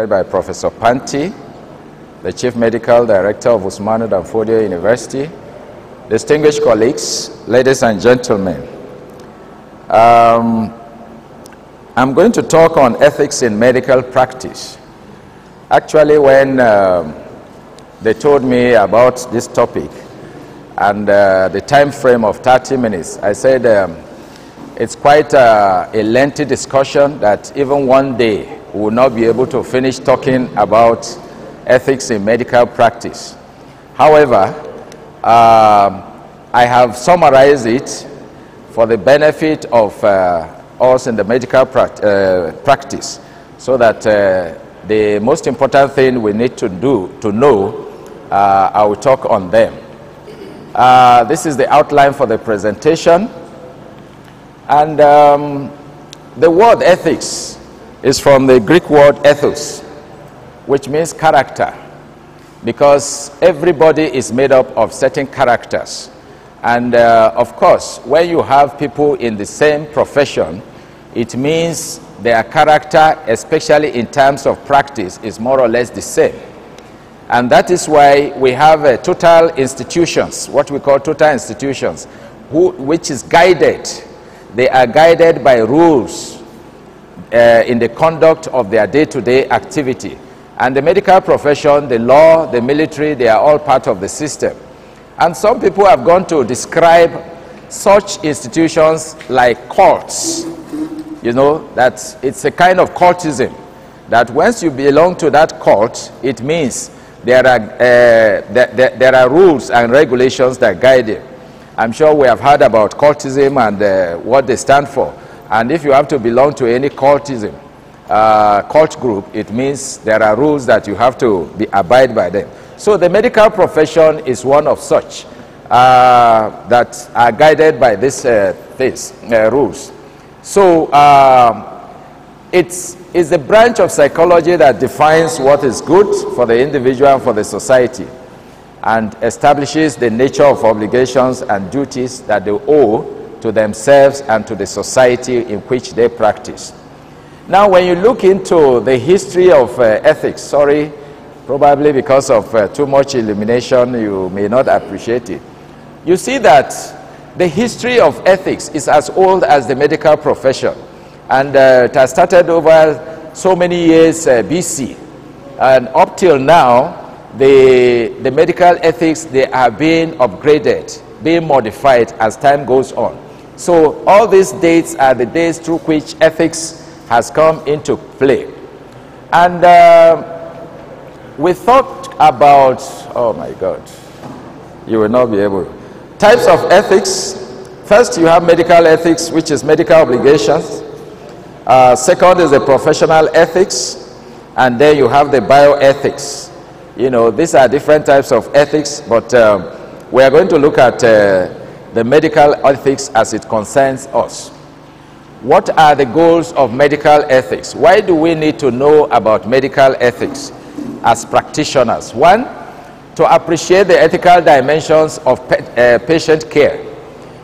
represented by Professor Panti, the Chief Medical Director of Usmanu Danfodio University, distinguished colleagues, ladies and gentlemen. I'm going to talk on ethics in medical practice. Actually, when they told me about this topic and the time frame of 30 minutes, I said it's quite a lengthy discussion that even one day we will not be able to finish talking about ethics in medical practice. However, I have summarized it for the benefit of us in the medical practice, so that the most important thing we need to know, I will talk on them. This is the outline for the presentation. And the word ethics is from the Greek word ethos, which means character, because everybody is made up of certain characters. And of course, when you have people in the same profession, it means their character, especially in terms of practice, is more or less the same. And that is why we have total institutions, what we call total institutions, which is guided. They are guided by rules in the conduct of their day-to-day activity. And the medical profession, the law, the military, they are all part of the system. And some people have gone to describe such institutions like cults. You know, that it's a kind of cultism, that once you belong to that cult, it means there are rules and regulations that guide you. I'm sure we have heard about cultism and what they stand for. And if you have to belong to any cult group, it means there are rules that you have to abide by them. So the medical profession is one of such that are guided by these rules. So it's a branch of psychology that defines what is good for the individual and for the society, and establishes the nature of obligations and duties that they owe to themselves and to the society in which they practice. Now, when you look into the history of ethics, sorry, probably because of too much illumination, you may not appreciate it. You see that the history of ethics is as old as the medical profession, and it has started over so many years BC, and up till now, the medical ethics, they are being upgraded, being modified as time goes on. So all these dates are the days through which ethics has come into play. And we thought about, oh my God, you will not be able. Types of ethics. First, you have medical ethics, which is medical obligations. Second is the professional ethics. And then you have the bioethics. You know, these are different types of ethics, but we are going to look at the medical ethics as it concerns us. What are the goals of medical ethics? Why do we need to know about medical ethics as practitioners? One, to appreciate the ethical dimensions of patient care.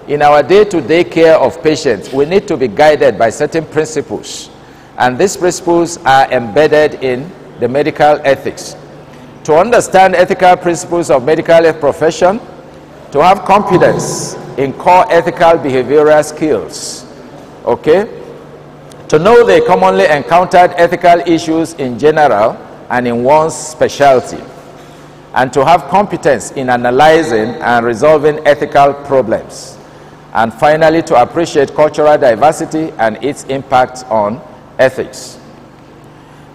In our day-to-day care of patients, we need to be guided by certain principles, and these principles are embedded in the medical ethics. To understand ethical principles of medical profession, to have competence in core ethical behavioral skills, okay? To know the commonly encountered ethical issues in general and in one's specialty, and to have competence in analyzing and resolving ethical problems. And finally, to appreciate cultural diversity and its impact on ethics.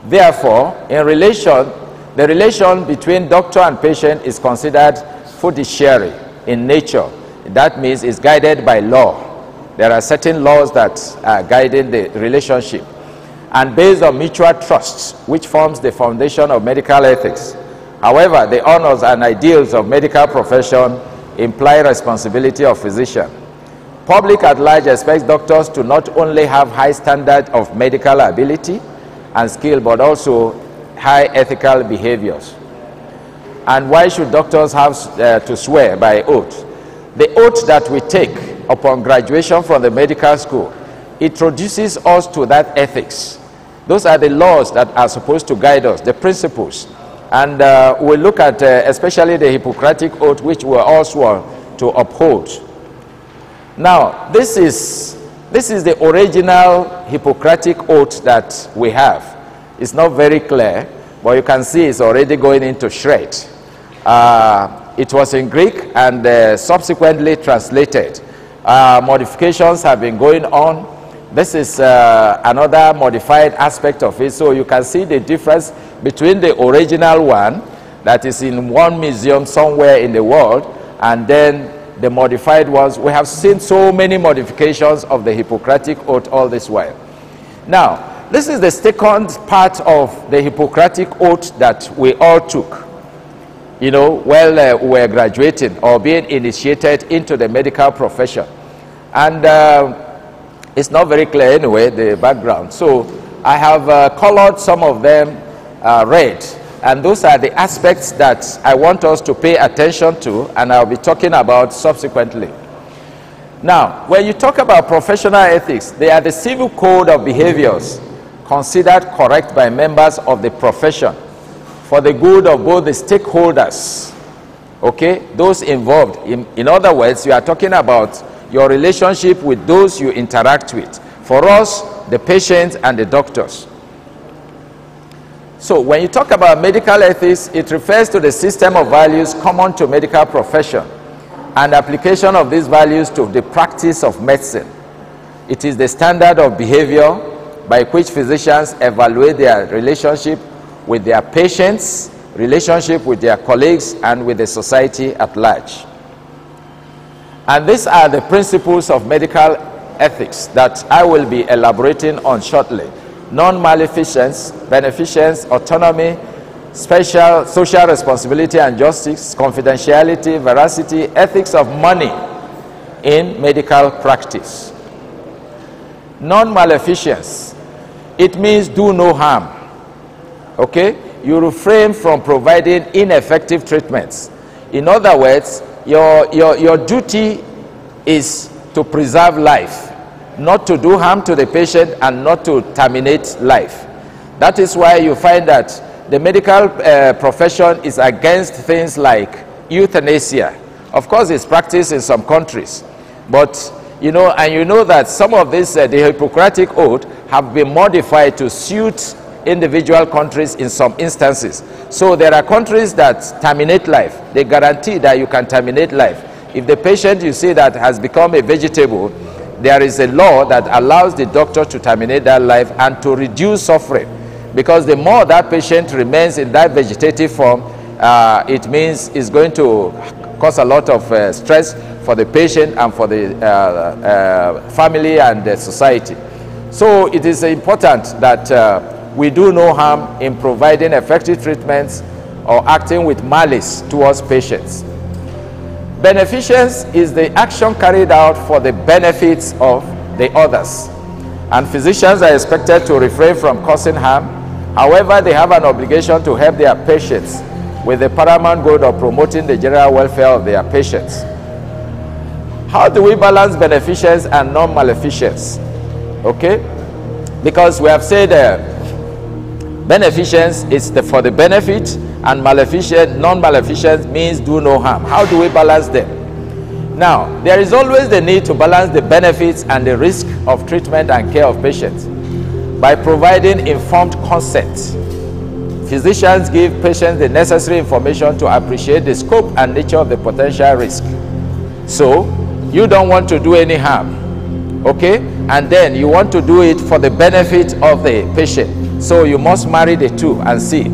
Therefore, the relation between doctor and patient is considered fiduciary in nature. That means it's guided by law. There are certain laws that are guiding the relationship, and based on mutual trust, which forms the foundation of medical ethics. However, the honors and ideals of medical profession imply responsibility of physician. Public at large expects doctors to not only have high standard of medical ability and skill, but also high ethical behaviors. And why should doctors have to swear by oath? The oath that we take upon graduation from the medical school, it introduces us to that ethics. Those are the laws that are supposed to guide us, the principles. And we'll look at especially the Hippocratic Oath, which we're all sworn to uphold. Now, this is the original Hippocratic Oath that we have. It's not very clear, but you can see it's already going into shred. It was in Greek and subsequently translated. Modifications have been going on. This is another modified aspect of it. So you can see the difference between the original one that is in one museum somewhere in the world and then the modified ones. We have seen so many modifications of the Hippocratic Oath all this while. Now, this is the second part of the Hippocratic Oath that we all took, you know, while we were graduating or being initiated into the medical profession. And it's not very clear anyway, the background. So I have colored some of them red. And those are the aspects that I want us to pay attention to, and I'll be talking about subsequently. Now, when you talk about professional ethics, they are the civil code of behaviors considered correct by members of the profession for the good of both the stakeholders, okay, those involved. In other words, you are talking about your relationship with those you interact with. For us, the patients and the doctors. So when you talk about medical ethics, it refers to the system of values common to medical profession and application of these values to the practice of medicine. It is the standard of behavior by which physicians evaluate their relationship with their patients, relationship with their colleagues, and with the society at large. And these are the principles of medical ethics that I will be elaborating on shortly. Non-maleficence, beneficence, autonomy, special social responsibility and justice, confidentiality, veracity, ethics of money in medical practice. Non-maleficence, it means do no harm, okay? You refrain from providing ineffective treatments. In other words, your duty is to preserve life, not to do harm to the patient and not to terminate life. That is why you find that the medical profession is against things like euthanasia. Of course, it's practiced in some countries, but you know, and you know that some of this, the Hippocratic Oath, have been modified to suit individual countries in some instances. So there are countries that terminate life. They guarantee that you can terminate life. If the patient you see that has become a vegetable, there is a law that allows the doctor to terminate that life and to reduce suffering. Because the more that patient remains in that vegetative form, it means it's going to cause a lot of stress for the patient and for the family and the society. So it is important that we do no harm in providing effective treatments or acting with malice towards patients. Beneficence is the action carried out for the benefits of the others, and physicians are expected to refrain from causing harm. However, they have an obligation to help their patients with the paramount goal of promoting the general welfare of their patients. How do we balance beneficence and non-maleficence? Okay, because we have said beneficence is for the benefit, and non-maleficence means do no harm. How do we balance them? Now, there is always the need to balance the benefits and the risk of treatment and care of patients by providing informed consent. Physicians give patients the necessary information to appreciate the scope and nature of the potential risk. So, you don't want to do any harm, okay? And then you want to do it for the benefit of the patient. So you must marry the two and see.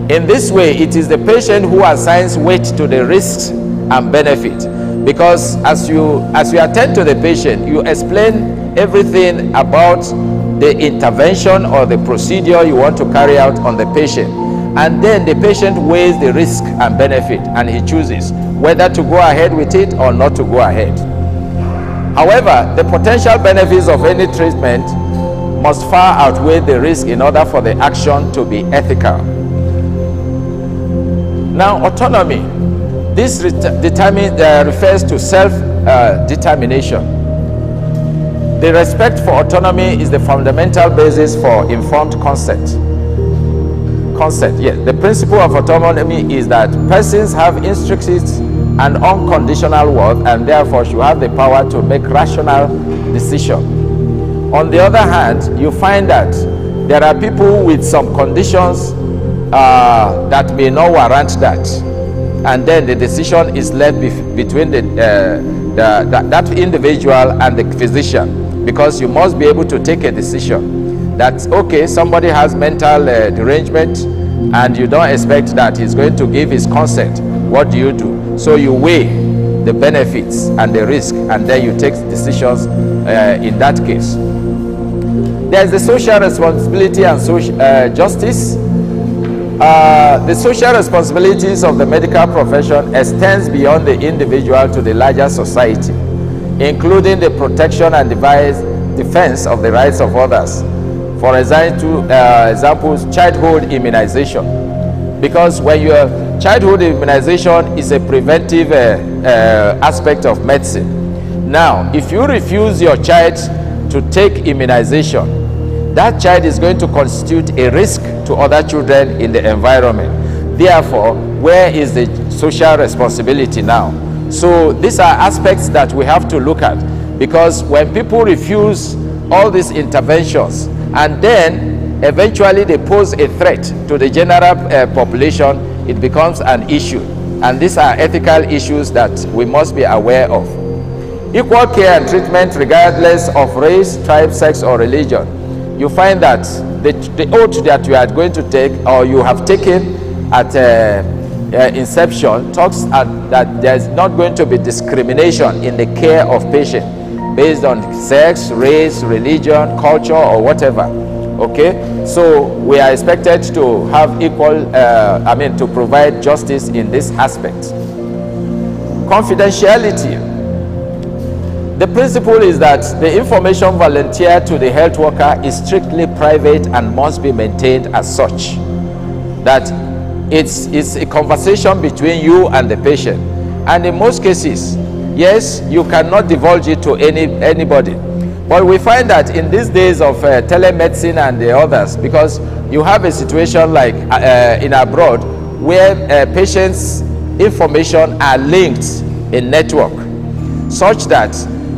In this way, it is the patient who assigns weight to the risks and benefit. Because as you attend to the patient, you explain everything about the intervention or the procedure you want to carry out on the patient. And then the patient weighs the risk and benefit, and he chooses whether to go ahead with it or not to go ahead. However, the potential benefits of any treatment must far outweigh the risk in order for the action to be ethical. Now, autonomy. This refers to self-determination. The respect for autonomy is the fundamental basis for informed consent. Yes. The principle of autonomy is that persons have intrinsic and unconditional worth and therefore should have the power to make rational decisions. On the other hand, you find that there are people with some conditions that may not warrant that, and then the decision is left between that individual and the physician, because you must be able to take a decision that, okay, somebody has mental derangement and you don't expect that he's going to give his consent. What do you do? So you weigh the benefits and the risk, and then you take decisions in that case. There's the social responsibility and social justice. The social responsibilities of the medical profession extends beyond the individual to the larger society, including the protection and defense of the rights of others. For example, childhood immunization. Because when your childhood immunization is a preventive aspect of medicine. Now, if you refuse your child to take immunization, that child is going to constitute a risk to other children in the environment. Therefore, where is the social responsibility now? So these are aspects that we have to look at, because when people refuse all these interventions and then eventually they pose a threat to the general population, it becomes an issue. And these are ethical issues that we must be aware of. Equal care and treatment regardless of race, tribe, sex, or religion. You find that the oath that you are going to take, or you have taken at inception, talks that there's not going to be discrimination in the care of patients based on sex, race, religion, culture, or whatever. Okay, so we are expected to have equal, to provide justice in this aspect. Confidentiality. The principle is that the information volunteered to the health worker is strictly private and must be maintained as such. That it's a conversation between you and the patient. And in most cases, yes, you cannot divulge it to anybody. But we find that in these days of telemedicine and the others, because you have a situation like in abroad where patients' information are linked in network, such that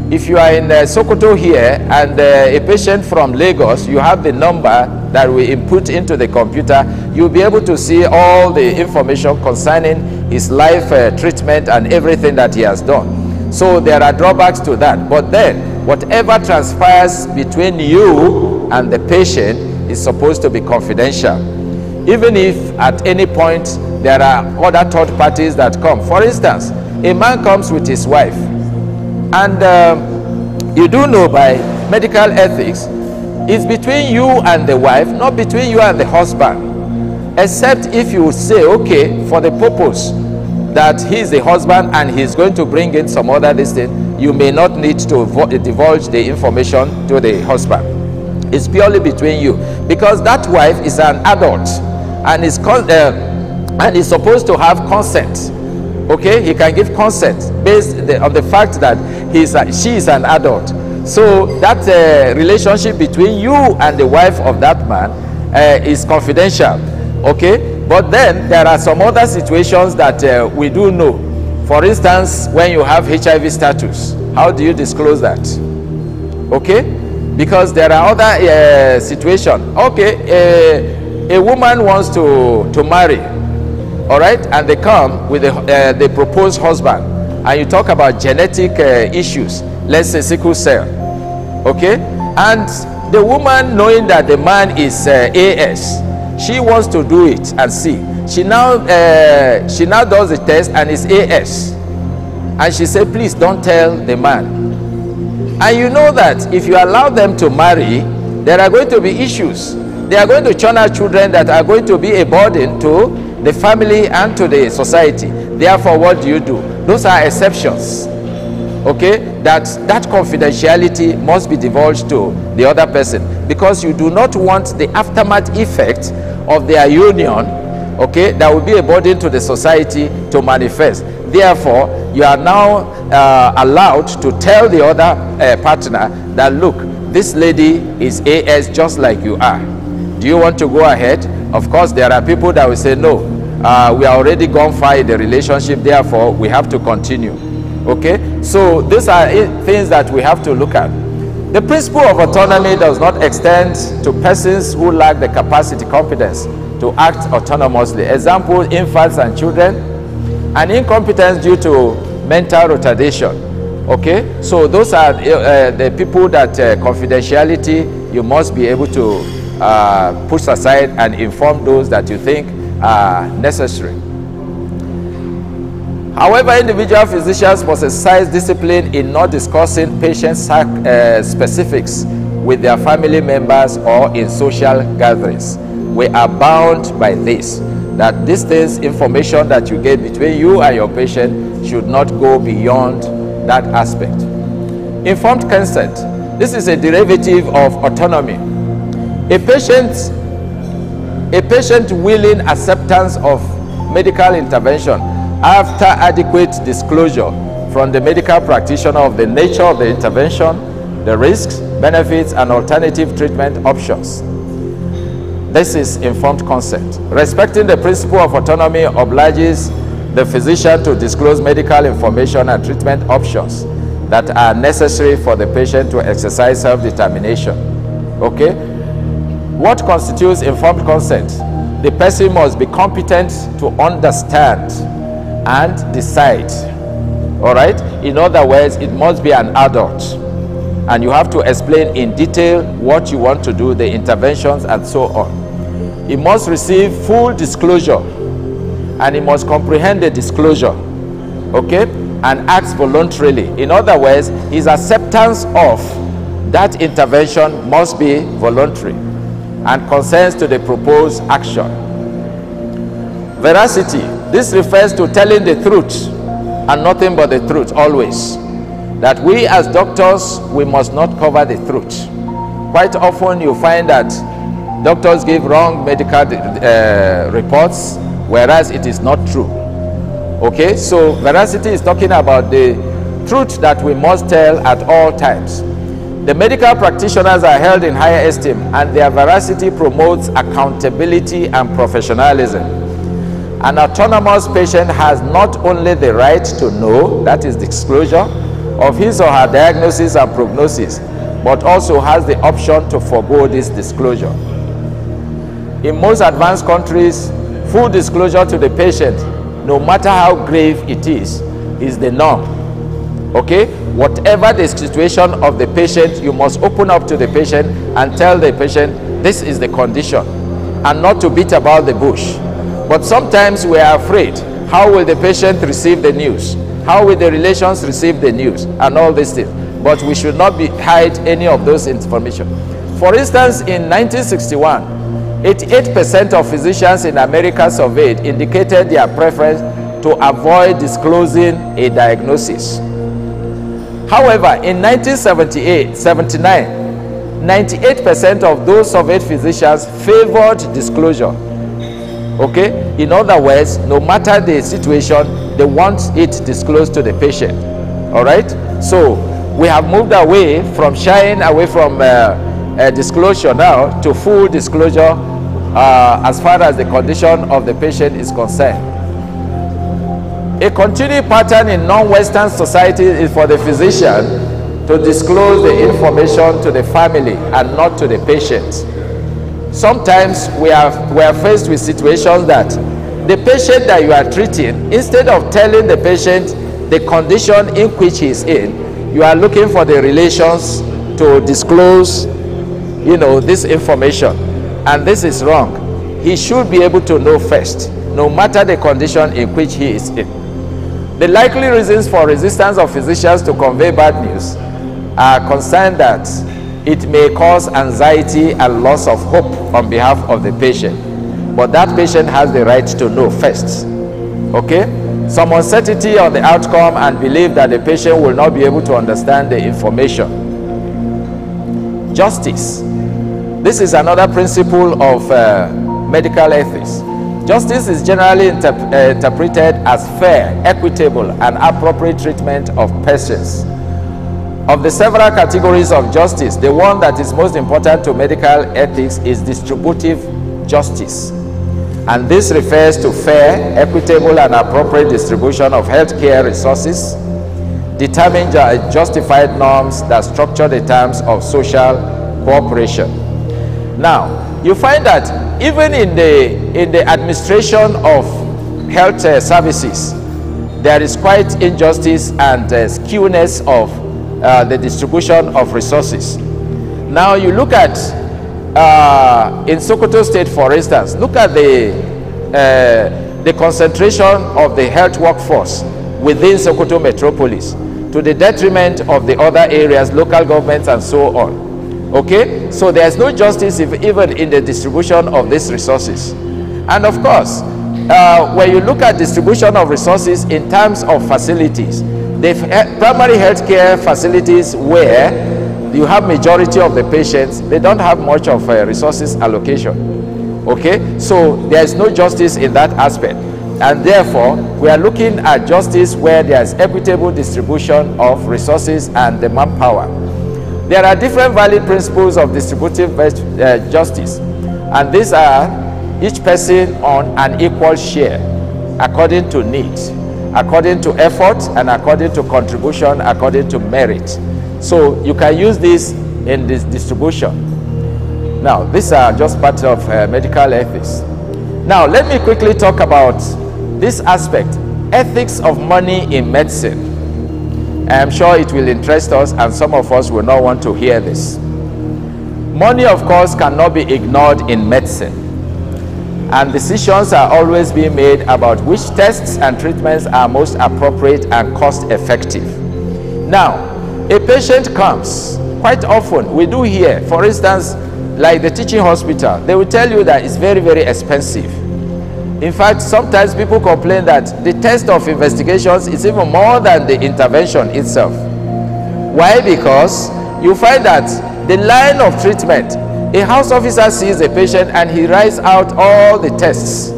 if you are in Sokoto here and a patient from Lagos, you have the number that we input into the computer, you'll be able to see all the information concerning his life treatment and everything that he has done. So there are drawbacks to that. But then, whatever transpires between you and the patient is supposed to be confidential. Even if at any point there are other third parties that come. For instance, a man comes with his wife, and you do know by medical ethics, it's between you and the wife, not between you and the husband. Except if you say, okay, for the purpose that he's the husband and he's going to bring in some other thing, you may not need to divulge the information to the husband. It's purely between you, because that wife is an adult and is supposed to have consent. Okay, he can give consent based on the fact that she is an adult. So that relationship between you and the wife of that man is confidential. Okay, but then there are some other situations that we do know. For instance, when you have HIV status, how do you disclose that? Okay, because there are other situations. Okay, a woman wants to marry. All right, and they come with the proposed husband, and you talk about genetic issues, let's say sickle cell. Okay, and the woman, knowing that the man is AS, she wants to do it and see. She now does the test and is AS, and she said, please don't tell the man. And you know that if you allow them to marry, there are going to be issues. They are going to churn out children that are going to be a burden to the family and to the society. Therefore, what do? Those are exceptions. Okay, that confidentiality must be divulged to the other person, because you do not want the aftermath effect of their union, okay, that will be a burden to the society to manifest. Therefore, you are now allowed to tell the other partner that, look, this lady is AS just like you are. Do you want to go ahead? Of course, there are people that will say, no, we are already gone far in the relationship, therefore we have to continue. Okay, so these are things that we have to look at. The principle of autonomy does not extend to persons who lack the capacity, competence to act autonomously. Example, infants and children, and incompetence due to mental retardation. Okay, so those are the people that confidentiality you must be able to push aside and inform those that you think are necessary. However, individual physicians must exercise discipline in not discussing patient specifics with their family members or in social gatherings. We are bound by this, that this information that you get between you and your patient should not go beyond that aspect. Informed consent. This is a derivative of autonomy. A patient willing acceptance of medical intervention after adequate disclosure from the medical practitioner of the nature of the intervention, the risks, benefits, and alternative treatment options. This is informed consent. Respecting the principle of autonomy obliges the physician to disclose medical information and treatment options that are necessary for the patient to exercise self-determination. Okay? What constitutes informed consent? The person must be competent to understand and decide. All right? In other words, it must be an adult, and you have to explain in detail what you want to do, the interventions, and so on. He must receive full disclosure, and he must comprehend the disclosure, okay, and act voluntarily. In other words, his acceptance of that intervention must be voluntary and consents to the proposed action. Veracity. This refers to telling the truth and nothing but the truth always. That we as doctors, we must not cover the truth. Quite often you find that doctors give wrong medical reports, whereas it is not true. Okay, so veracity is talking about the truth that we must tell at all times. The medical practitioners are held in higher esteem, and their veracity promotes accountability and professionalism. An autonomous patient has not only the right to know, that is disclosure, of his or her diagnosis and prognosis, but also has the option to forego this disclosure. In most advanced countries, full disclosure to the patient, no matter how grave it is the norm. Okay? Whatever the situation of the patient, you must open up to the patient and tell the patient, this is the condition, and not to beat about the bush. But sometimes we are afraid. How will the patient receive the news? How will the relations receive the news? And all these things. But we should not hide any of those information. For instance, in 1961, 88% of physicians in America surveyed indicated their preference to avoid disclosing a diagnosis. However, in 1979, 98% of those surveyed physicians favored disclosure. Okay? In other words, no matter the situation, they want it disclosed to the patient. All right? So we have moved away from shying away from disclosure now to full disclosure as far as the condition of the patient is concerned. A continuing pattern in non-Western societies is for the physician to disclose the information to the family and not to the patient. Sometimes we are faced with situations that the patient that you are treating, instead of telling the patient the condition in which he is in, you are looking for the relations to disclose, this information. And this is wrong. He should be able to know first, no matter the condition in which he is in. The likely reasons for resistance of physicians to convey bad news are concerned that it may cause anxiety and loss of hope on behalf of the patient. But that patient has the right to know first. Okay? Some uncertainty on the outcome and belief that the patient will not be able to understand the information. Justice. This is another principle of medical ethics. Justice is generally interpreted as fair, equitable, and appropriate treatment of persons. Of the several categories of justice, the one that is most important to medical ethics is distributive justice. And this refers to fair, equitable, and appropriate distribution of healthcare resources, determine justified norms that structure the terms of social cooperation. Now, you find that even in the administration of health services, there is quite injustice and skewness of the distribution of resources. Now you look at in Sokoto State, for instance, look at the concentration of the health workforce within Sokoto metropolis to the detriment of the other areas, local governments, and so on. Okay, so there's no justice even in the distribution of these resources. And of course, when you look at distribution of resources in terms of facilities, the primary healthcare facilities where you have majority of the patients, they don't have much of resources allocation. Okay, so there's no justice in that aspect. And therefore, we are looking at justice where there's equitable distribution of resources and the manpower. There are different valid principles of distributive justice, and these are each person on an equal share according to needs, according to effort, and according to contribution, according to merit. So you can use this in this distribution. Now, these are just part of medical ethics. Now, let me quickly talk about this aspect, ethics of money in medicine. I am sure it will interest us, and some of us will not want to hear this. Money, of course, cannot be ignored in medicine, and decisions are always being made about which tests and treatments are most appropriate and cost-effective. Now, a patient comes, quite often, we do hear, for instance, like the teaching hospital, they will tell you that it's very, very expensive. In fact, sometimes people complain that the test of investigations is even more than the intervention itself. Why? Because you find that the line of treatment, a house officer sees a patient and he writes out all the tests.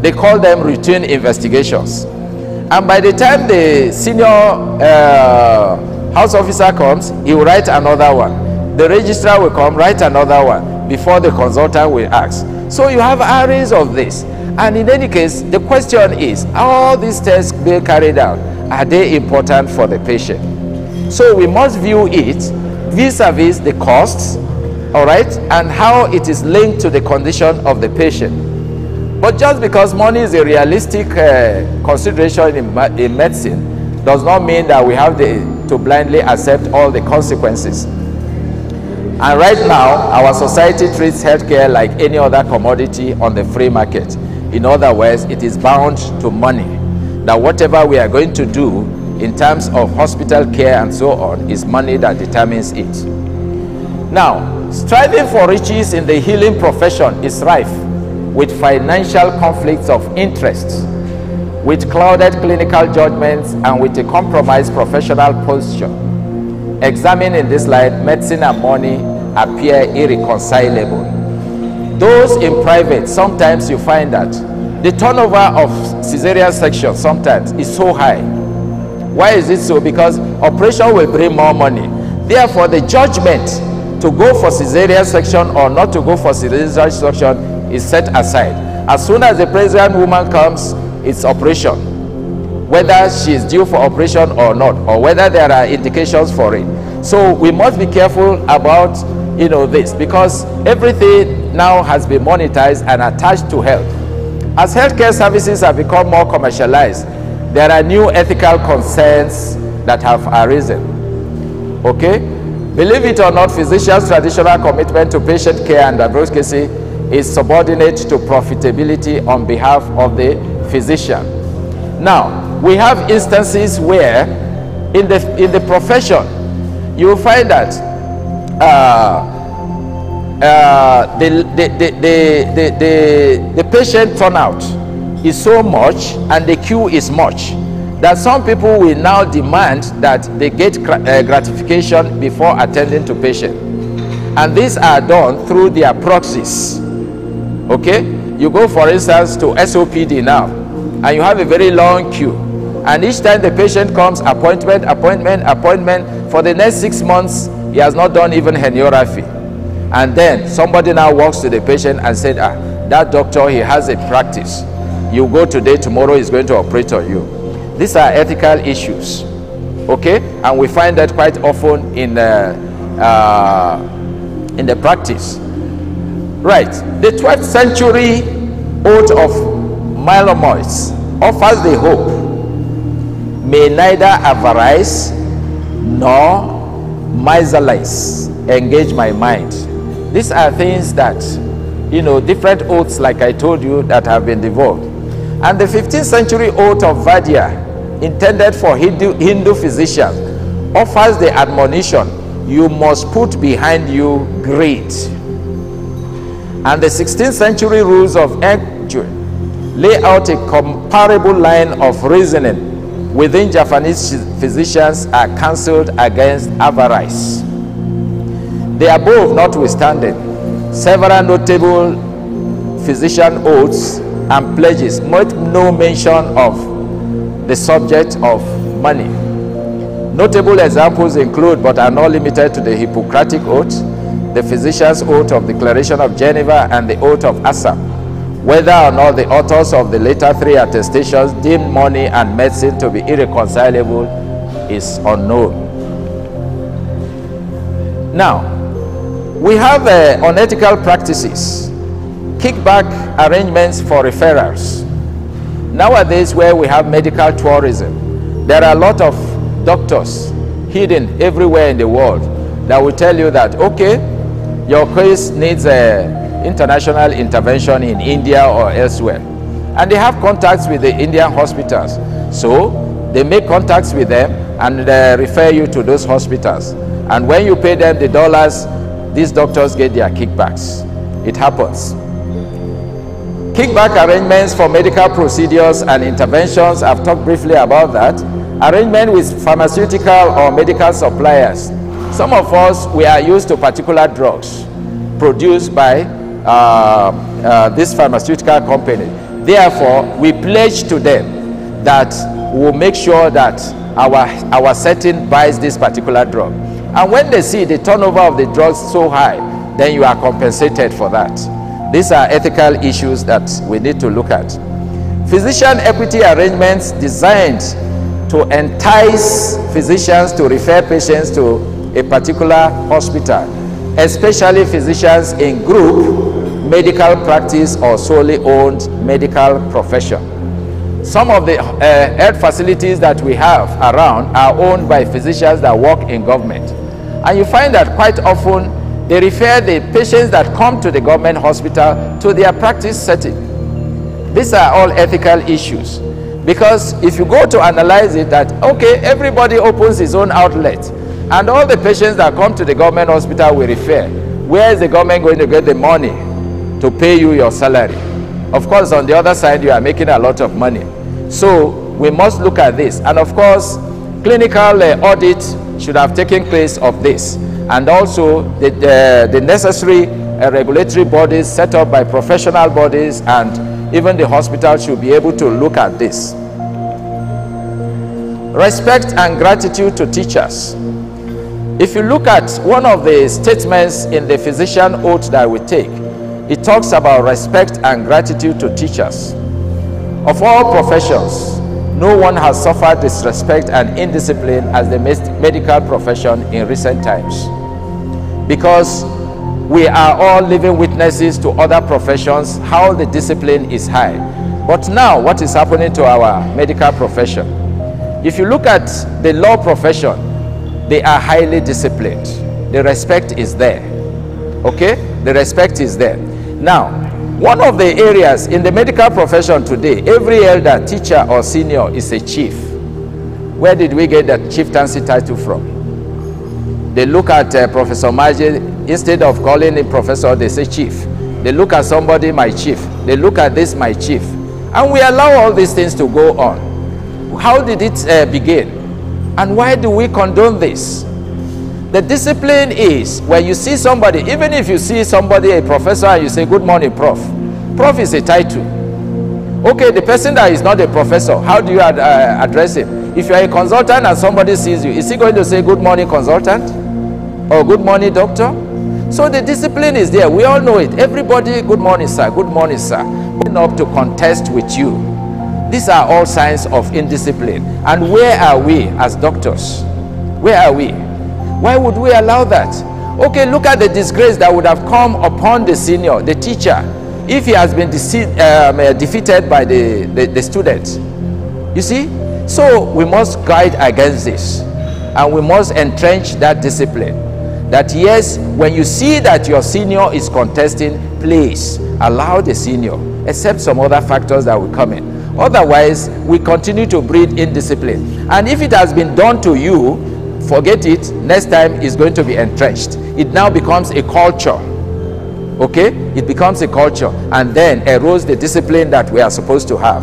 They call them routine investigations. And by the time the senior house officer comes, he will write another one. The registrar will come, write another one before the consultant will ask. So you have arrays of this. And in any case, the question is, all these tests being carried out, are they important for the patient? So we must view it vis-a-vis the costs, all right, and how it is linked to the condition of the patient. But just because money is a realistic consideration in medicine does not mean that we have to blindly accept all the consequences. And right now, our society treats healthcare like any other commodity on the free market. In other words, it is bound to money. That whatever we are going to do in terms of hospital care and so on is money that determines it. Now, striving for riches in the healing profession is rife with financial conflicts of interest, with clouded clinical judgments, and with a compromised professional posture. Examined in this light, medicine and money appear irreconcilable. Those in private, sometimes you find that the turnover of cesarean section sometimes is so high. Why is it so? Because operation will bring more money. Therefore, the judgment to go for cesarean section or not to go for cesarean section is set aside. As soon as the pregnant woman comes, it's operation, whether she is due for operation or not, or whether there are indications for it. So we must be careful about this, because everything now has been monetized and attached to health. As healthcare services have become more commercialized, there are new ethical concerns that have arisen. Okay? Believe it or not, physicians' traditional commitment to patient care and advocacy is subordinate to profitability on behalf of the physician. Now, we have instances where in the profession, you will find that the patient turnout is so much and the queue is much that some people will now demand that they get gratification before attending to patient, and these are done through their proxies. Okay, you go, for instance, to SOPD now, and you have a very long queue. And each time the patient comes, appointment, appointment, appointment, for the next 6 months, he has not done even hemiography. And then somebody now walks to the patient and said, that doctor, he has a practice. You go today, tomorrow he's going to operate on you. These are ethical issues, okay? And we find that quite often in the practice. Right, the 12th century Oath of Milomois offers the hope, may neither avarice nor miserliness engage my mind. These are things that, you know, different oaths, like I told you, that have been developed. And the 15th century Oath of Vaidya, intended for Hindu physicians, offers the admonition, you must put behind you greed. And the 16th century rules of Ohche lay out a comparable line of reasoning within Japanese physicians are counseled against avarice. The above notwithstanding, several notable physician oaths and pledges make no mention of the subject of money. Notable examples include, but are not limited to, the Hippocratic Oath, the Physician's Oath of Declaration of Geneva, and the Oath of Assam. Whether or not the authors of the later three attestations deemed money and medicine to be irreconcilable is unknown. Now, we have unethical practices, kickback arrangements for referrals. Nowadays, where we have medical tourism, there are a lot of doctors hidden everywhere in the world that will tell you that, okay, your case needs international intervention in India or elsewhere. And they have contacts with the Indian hospitals. So they make contacts with them and refer you to those hospitals. And when you pay them the dollars, these doctors get their kickbacks. It happens. Kickback arrangements for medical procedures and interventions, I've talked briefly about that. Arrangement with pharmaceutical or medical suppliers. Some of us, we are used to particular drugs produced by this pharmaceutical company. Therefore, we pledge to them that we'll make sure that our setting buys this particular drug. And when they see the turnover of the drugs so high, then you are compensated for that. These are ethical issues that we need to look at. Physician equity arrangements designed to entice physicians to refer patients to a particular hospital, especially physicians in group medical practice or solely owned medical profession. Some of the health facilities that we have around are owned by physicians that work in government. And you find that quite often they refer the patients that come to the government hospital to their practice setting. These are all ethical issues. Because if you go to analyze it, that, okay, everybody opens his own outlet, and all the patients that come to the government hospital will refer. Where is the government going to get the money to pay you your salary? Of course, on the other side, you are making a lot of money. So we must look at this. And of course, clinical audit should have taken place of this. And also the necessary regulatory bodies set up by professional bodies, and even the hospital should be able to look at this. Respect and gratitude to teachers. If you look at one of the statements in the physician oath that we take, it talks about respect and gratitude to teachers. Of all professions, no one has suffered disrespect and indiscipline as the medical profession in recent times, because we are all living witnesses to other professions how the discipline is high. But now, what is happening to our medical profession? If you look at the law profession, they are highly disciplined. The respect is there. Okay? The respect is there. Now, one of the areas in the medical profession today, every elder, teacher, or senior is a chief. Where did we get that chieftaincy title from? They look at Professor Maje, instead of calling him professor, they say chief. They look at somebody, my chief. They look at this, my chief. And we allow all these things to go on. How did it begin? And why do we condone this? The discipline is when you see somebody, even if you see somebody, a professor, and you say, good morning, prof. Prof is a title. Okay, the person that is not a professor, how do you address him? If you are a consultant and somebody sees you, is he going to say good morning consultant or good morning doctor? So the discipline is there. We all know it. Everybody, good morning sir, good morning sir. Going up to contest with you. These are all signs of indiscipline. And where are we as doctors? Where are we? Why would we allow that? Okay, look at the disgrace that would have come upon the senior, the teacher, if he has been defeated by the students. You see? So we must guide against this, and we must entrench that discipline. That yes, when you see that your senior is contesting, please allow the senior, except some other factors that will come in. Otherwise, we continue to breed indiscipline. And if it has been done to you, forget it. Next time it's going to be entrenched. It now becomes a culture. Okay? It becomes a culture, and then erodes the discipline that we are supposed to have.